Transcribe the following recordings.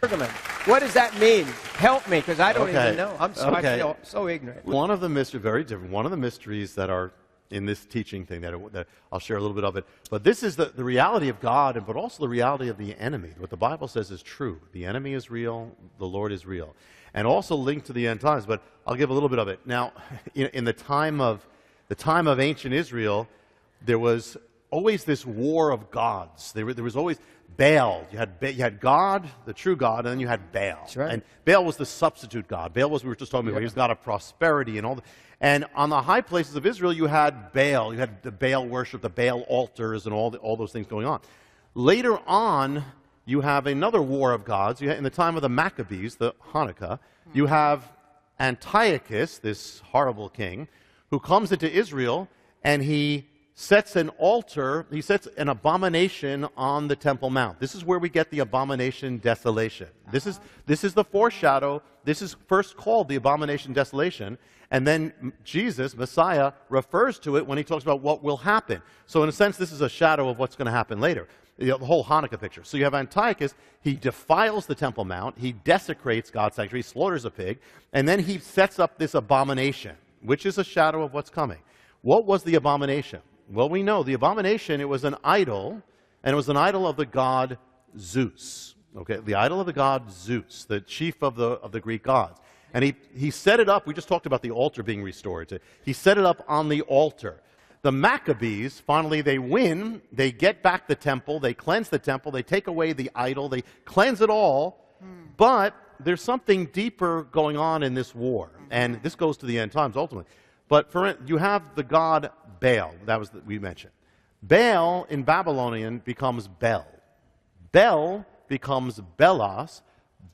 Pergamon. What does that mean? Help me, because I don't even know. I feel so ignorant. One of the mysteries, very different, one of the mysteries that are in this teaching thing that I'll share a little bit of it. But this is the reality of God, but also the reality of the enemy. What the Bible says is true. The enemy is real. The Lord is real. And also linked to the end times. But I'll give a little bit of it. Now, in the time of ancient Israel, there was always this war of gods. There was always Baal. You had God, the true God, and then you had Baal. That's right. And Baal was the substitute God. Baal was, we were just talking about, he was God of prosperity and all that. And on the high places of Israel, you had Baal. You had the Baal worship, the Baal altars, and all those things going on. Later on, you have another war of gods. In the time of the Maccabees, the Hanukkah, you have Antiochus, this horrible king, who comes into Israel, and he sets an altar, he sets an abomination on the Temple Mount. This is where we get the abomination desolation. This is the foreshadow. This is first called the abomination desolation, and then Jesus, Messiah, refers to it when he talks about what will happen. So in a sense, this is a shadow of what's going to happen later. The whole Hanukkah picture. So you have Antiochus, he defiles the Temple Mount, he desecrates God's sanctuary, he slaughters a pig, and then he sets up this abomination, which is a shadow of what's coming. What was the abomination? Well, we know the abomination, it was an idol, and it was an idol of the god Zeus. Okay, the idol of the god Zeus, the chief of the Greek gods. And he set it up, we just talked about the altar being restored. He set it up on the altar. The Maccabees, finally they win, they get back the temple, they cleanse the temple, they take away the idol, they cleanse it all, but there's something deeper going on in this war, and this goes to the end times ultimately. But you have the god Baal, we mentioned. Baal in Babylonian becomes Bel. Bel becomes Belos.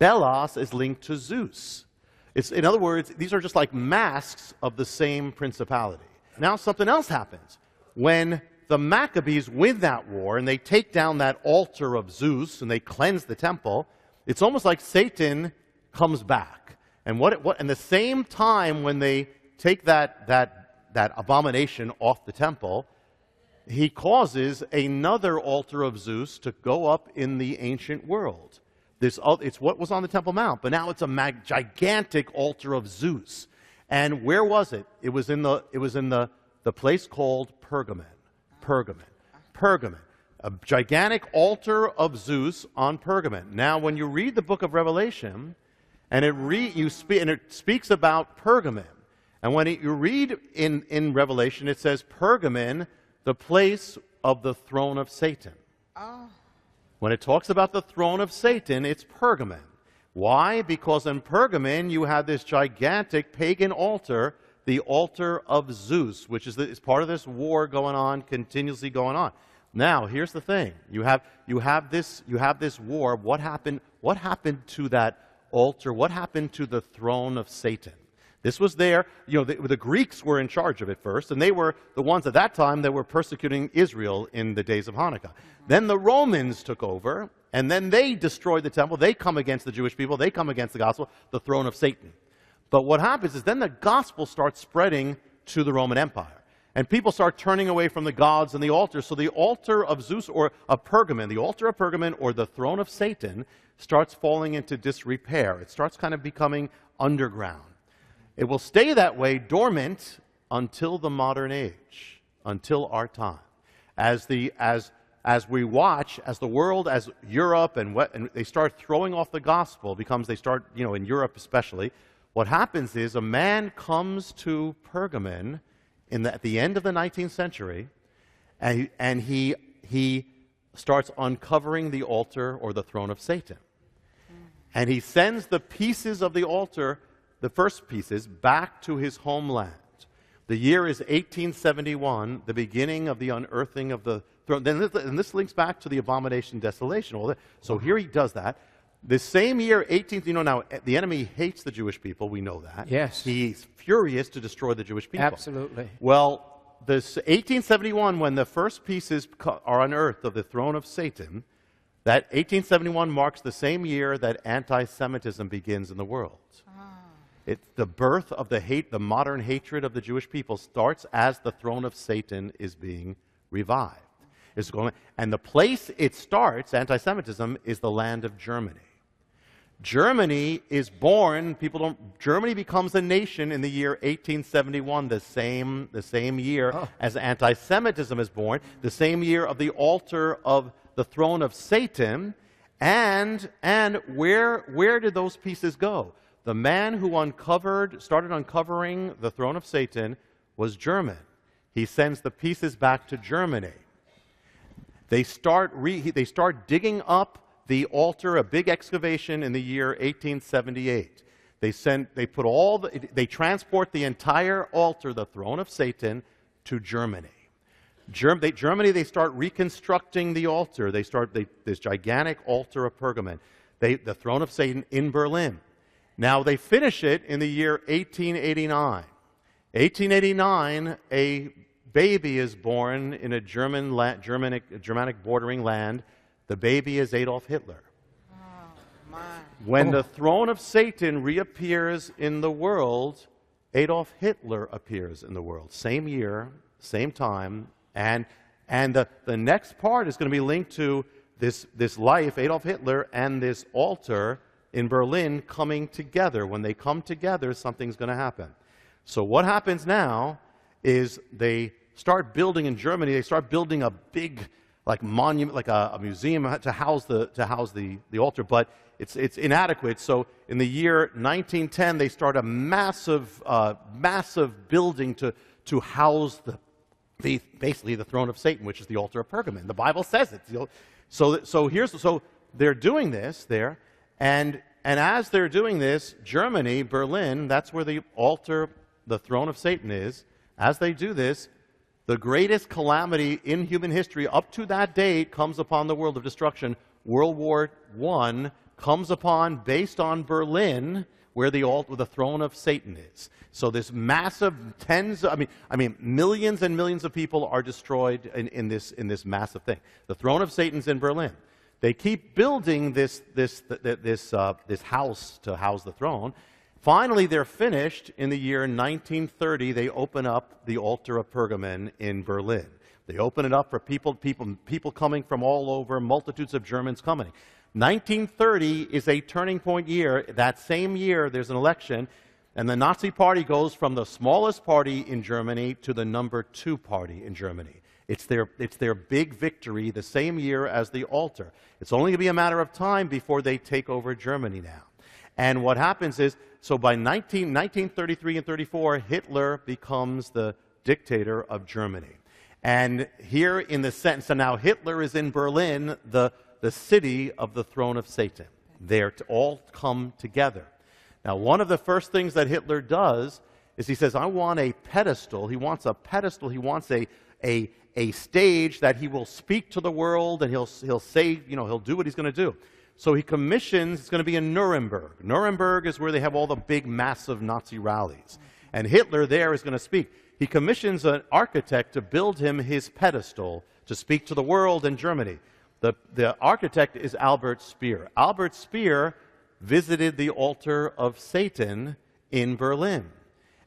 Belos is linked to Zeus. In other words, these are just like masks of the same principality. Now something else happens. When the Maccabees win that war and they take down that altar of Zeus and they cleanse the temple, it's almost like Satan comes back. And and the same time when they take that abomination off the temple, he causes another altar of Zeus to go up in the ancient world. It's what was on the Temple Mount, but now it's a gigantic altar of Zeus. And where was it? It was in the place called Pergamon. Pergamon. A gigantic altar of Zeus on Pergamon. Now, when you read the book of Revelation, and it speaks about Pergamon, and when you read in Revelation, it says Pergamon, the place of the throne of Satan. Oh. When it talks about the throne of Satan, it's Pergamon. Why? Because in Pergamon, you have this gigantic pagan altar, the altar of Zeus, which is part of this war going on, continuously going on. Now, here's the thing. You have this war. What happened to that altar? What happened to the throne of Satan? This was there. The Greeks were in charge of it first, and they were the ones at that time that were persecuting Israel in the days of Hanukkah. Then the Romans took over, and then they destroyed the temple. They come against the Jewish people. They come against the gospel, the throne of Satan. But what happens is then the gospel starts spreading to the Roman Empire. And people start turning away from the gods and the altars. So the altar of Zeus or of Pergamon, the altar of Pergamon or the throne of Satan starts falling into disrepair. It starts kind of becoming underground. It will stay that way, dormant, until the modern age, until our time. As we watch, as the world, as Europe and they start throwing off the gospel, in Europe especially, what happens is a man comes to Pergamon at the end of the 19th century, and he starts uncovering the altar or the throne of Satan. And he sends the pieces of the altar, the first pieces, back to his homeland. The year is 1871, the beginning of the unearthing of the throne. And this links back to the abomination desolation. So here he does that. The same year, now the enemy hates the Jewish people, we know that. Yes. He's furious to destroy the Jewish people. Absolutely. Well, this 1871, when the first pieces are unearthed of the throne of Satan, that 1871 marks the same year that anti-Semitism begins in the world. It's the birth of the modern hatred of the Jewish people starts as the throne of Satan is being revived. And the place it starts, anti-Semitism, is the land of Germany. Germany is born, Germany becomes a nation in the year 1871, the same year as anti-Semitism is born, the same year of the altar of the throne of Satan. And where did those pieces go? The man who started uncovering the throne of Satan was German. He sends the pieces back to Germany. They start digging up the altar, a big excavation in the year 1878. They transport the entire altar, the throne of Satan, to Germany. Germany, they start reconstructing the altar. This gigantic altar of Pergamon, the throne of Satan in Berlin. Now they finish it in the year 1889. 1889, a baby is born in a Germanic bordering land. The baby is Adolf Hitler. Oh, my. When the throne of Satan reappears in the world, Adolf Hitler appears in the world. Same year, same time, and the next part is going to be linked to this life, Adolf Hitler, and this altar in Berlin coming together. When they come together, something's going to happen. So what happens now is they start building in Germany. They start building a big, monument, like a museum to house the altar, but it's inadequate. So in the year 1910, they start a massive building to house basically the throne of Satan, which is the altar of Pergamon. The Bible says it. So they're doing this there, and as they're doing this, Germany, Berlin, that's where the altar, the throne of Satan is. As they do this, the greatest calamity in human history up to that date comes upon the world of destruction. World War I comes upon, based on Berlin, where the throne of Satan is. So this massive millions and millions of people are destroyed in this massive thing. The throne of Satan's in Berlin. They keep building this house to house the throne. Finally, they're finished in the year 1930. They open up the altar of Pergamon in Berlin. They open it up for people coming from all over, multitudes of Germans coming. 1930 is a turning point year. That same year, there's an election, and the Nazi Party goes from the smallest party in Germany to the number 2 party in Germany. It's their big victory the same year as the altar. It's only going to be a matter of time before they take over Germany now. And what happens is, so by 1933 and 34, Hitler becomes the dictator of Germany. And here in the sentence, so now Hitler is in Berlin, the city of the throne of Satan. They're to all come together. Now, one of the first things that Hitler does is he says, I want a pedestal. He wants a pedestal. He wants a stage that he will speak to the world, and he'll say, he'll do what he's going to do. So he commissions, it's going to be in Nuremberg. Nuremberg is where they have all the big, massive Nazi rallies. And Hitler there is going to speak. He commissions an architect to build him his pedestal to speak to the world in Germany. The architect is Albert Speer. Albert Speer visited the altar of Satan in Berlin.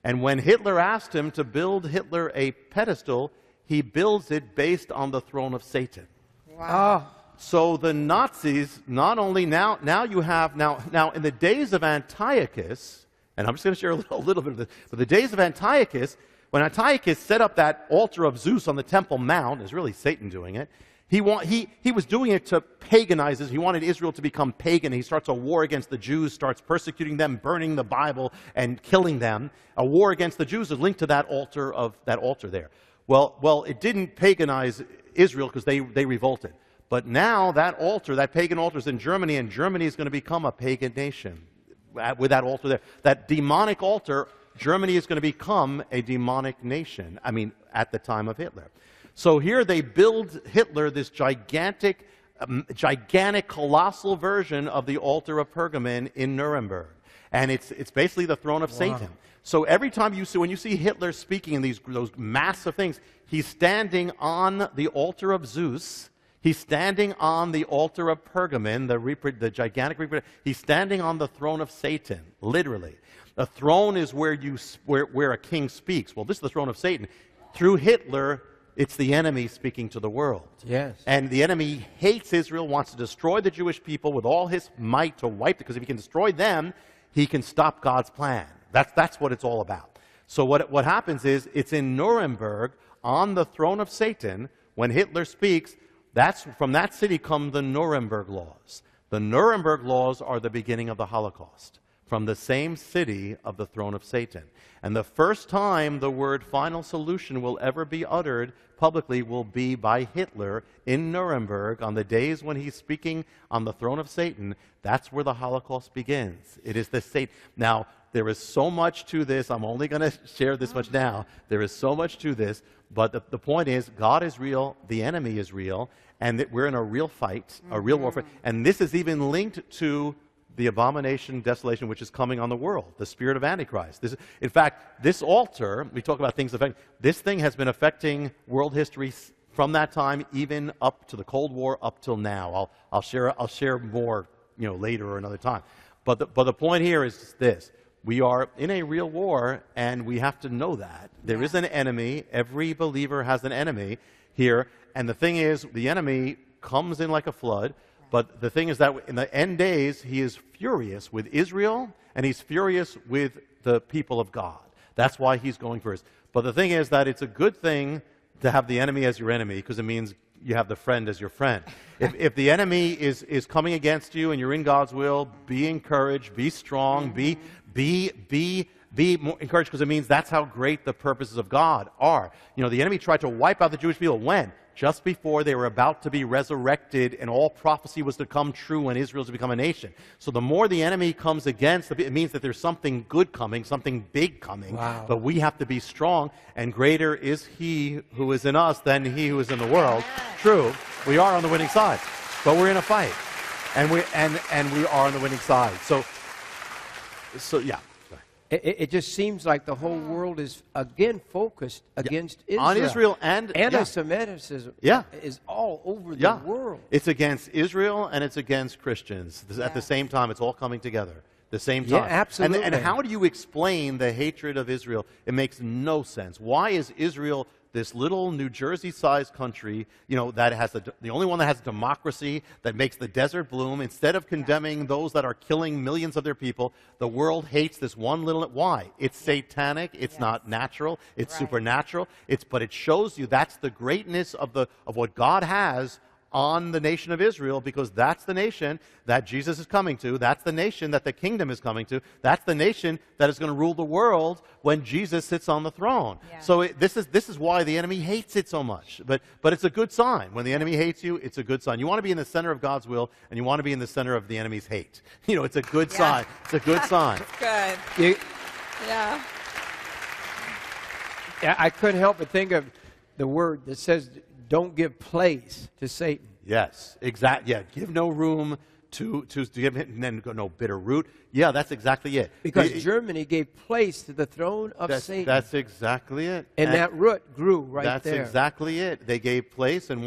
And when Hitler asked him to build Hitler a pedestal, he builds it based on the throne of Satan. Wow. So the Nazis, not only now in the days of Antiochus, and I'm just going to share a little bit of this, but the days of Antiochus, when Antiochus set up that altar of Zeus on the Temple Mount, it's really Satan doing it, he was doing it to paganize it. He wanted Israel to become pagan. He starts a war against the Jews, starts persecuting them, burning the Bible, and killing them. A war against the Jews is linked to that altar there. Well, it didn't paganize Israel because they revolted. But now that altar, that pagan altar, is in Germany, and Germany is going to become a pagan nation with that altar there. That demonic altar, Germany is going to become a demonic nation, at the time of Hitler. So here they build Hitler this gigantic, colossal version of the altar of Pergamon in Nuremberg. And it's basically the throne of Satan. So every time when you see Hitler speaking in those massive things, he's standing on the altar of Zeus. He's standing on the altar of Pergamon, the gigantic reproduction. He's standing on the throne of Satan, literally. A throne is where a king speaks. Well, this is the throne of Satan. Through Hitler, It's the enemy speaking to the world. Yes. And the enemy hates Israel, wants to destroy the Jewish people with all his might to wipe it, because if he can destroy them, he can stop God's plan. That's what it's all about. So what happens is, it's in Nuremberg, on the throne of Satan, when Hitler speaks, from that city come the Nuremberg laws. The Nuremberg laws are the beginning of the Holocaust, from the same city of the throne of Satan. And the first time the word final solution will ever be uttered publicly will be by Hitler in Nuremberg on the days when he's speaking on the throne of Satan. That's where the Holocaust begins. It is the Satan. Now, there is so much to this. I'm only going to share this much now. There is so much to this. But the point is, God is real, the enemy is real, and that we're in a real fight, a real warfare. And this is even linked to the abomination, desolation, which is coming on the world, the spirit of Antichrist. In fact, this altar, we talk about things affecting, this thing has been affecting world history from that time, even up to the Cold War, up till now. I'll share more, later or another time. But the point here is this. We are in a real war, and we have to know that. There is an enemy. Every believer has an enemy here. And the thing is, the enemy comes in like a flood. But the thing is that in the end days, he is furious with Israel, and he's furious with the people of God. That's why he's going first. But the thing is that it's a good thing to have the enemy as your enemy, because it means you have the friend as your friend. If the enemy is coming against you and you're in God's will, be encouraged, be strong, be more encouraged, because it means that's how great the purposes of God are. The enemy tried to wipe out the Jewish people. When? Just before they were about to be resurrected, and all prophecy was to come true when Israel was to become a nation. So the more the enemy comes against, it means that there's something good coming, something big coming. Wow. But we have to be strong, and greater is he who is in us than he who is in the world. True, we are on the winning side, but we're in a fight, and we are on the winning side. So yeah. It just seems like the whole world is again focused against Israel. On Israel, and anti-Semitism is all over the world. It's against Israel and it's against Christians. At the same time, it's all coming together. The same time. Yeah, absolutely. And how do you explain the hatred of Israel? It makes no sense. Why is Israel this little New Jersey-sized country, that has the only one that has democracy, that makes the desert bloom? Instead of condemning those that are killing millions of their people, the world hates this one little. Why? It's satanic. It's not natural. It's supernatural. But it shows you that's the greatness of what God has on the nation of Israel, because that's the nation that Jesus is coming to. That's the nation that the kingdom is coming to. That's the nation that is going to rule the world when Jesus sits on the throne. Yeah. So this is why the enemy hates it so much. But it's a good sign. When the enemy hates you, it's a good sign. You want to be in the center of God's will, and you want to be in the center of the enemy's hate. It's a good sign. It's a good sign. It's good. Yeah, I couldn't help but think of the word that says, don't give place to Satan. Yes, exactly. Yeah, give no room to give him, and then no bitter root. Yeah, that's exactly it. Because Germany gave place to the throne of Satan. That's exactly it. And that root grew right there. That's exactly it. They gave place, and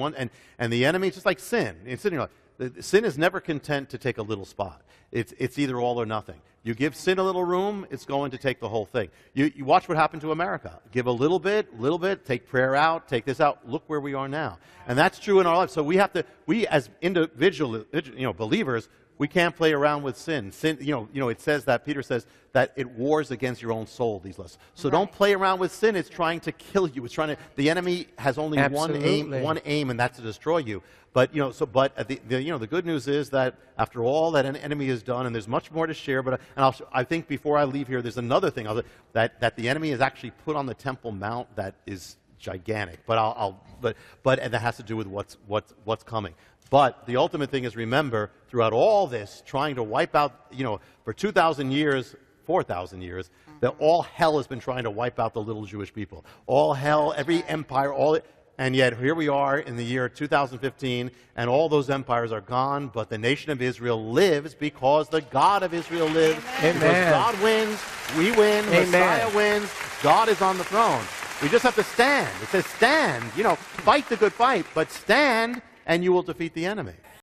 the enemy, just like sin. Sin is never content to take a little spot. It's either all or nothing. You give sin a little room, it's going to take the whole thing. You watch what happened to America. Give a little bit, take prayer out, take this out. Look where we are now. And that's true in our lives. So we as individual, believers, we can't play around with sin. Sin, it says that, Peter says, that it wars against your own soul, these lists. So don't play around with sin. It's trying to kill you. The enemy has only one aim, and that's to destroy you. But, the good news is that after all that an enemy has done, and there's much more to share, I think before I leave here, there's another thing that the enemy has actually put on the Temple Mount that is gigantic. But that has to do with what's coming. But the ultimate thing is, remember, throughout all this, trying to wipe out, for 2,000 years, 4,000 years, that all hell has been trying to wipe out the little Jewish people. All hell, every empire, and yet here we are in the year 2015, and all those empires are gone, but the nation of Israel lives because the God of Israel lives. Amen. Because God wins, we win, Amen. Messiah wins, God is on the throne. We just have to stand. It says stand, fight the good fight, but stand, and you will defeat the enemy.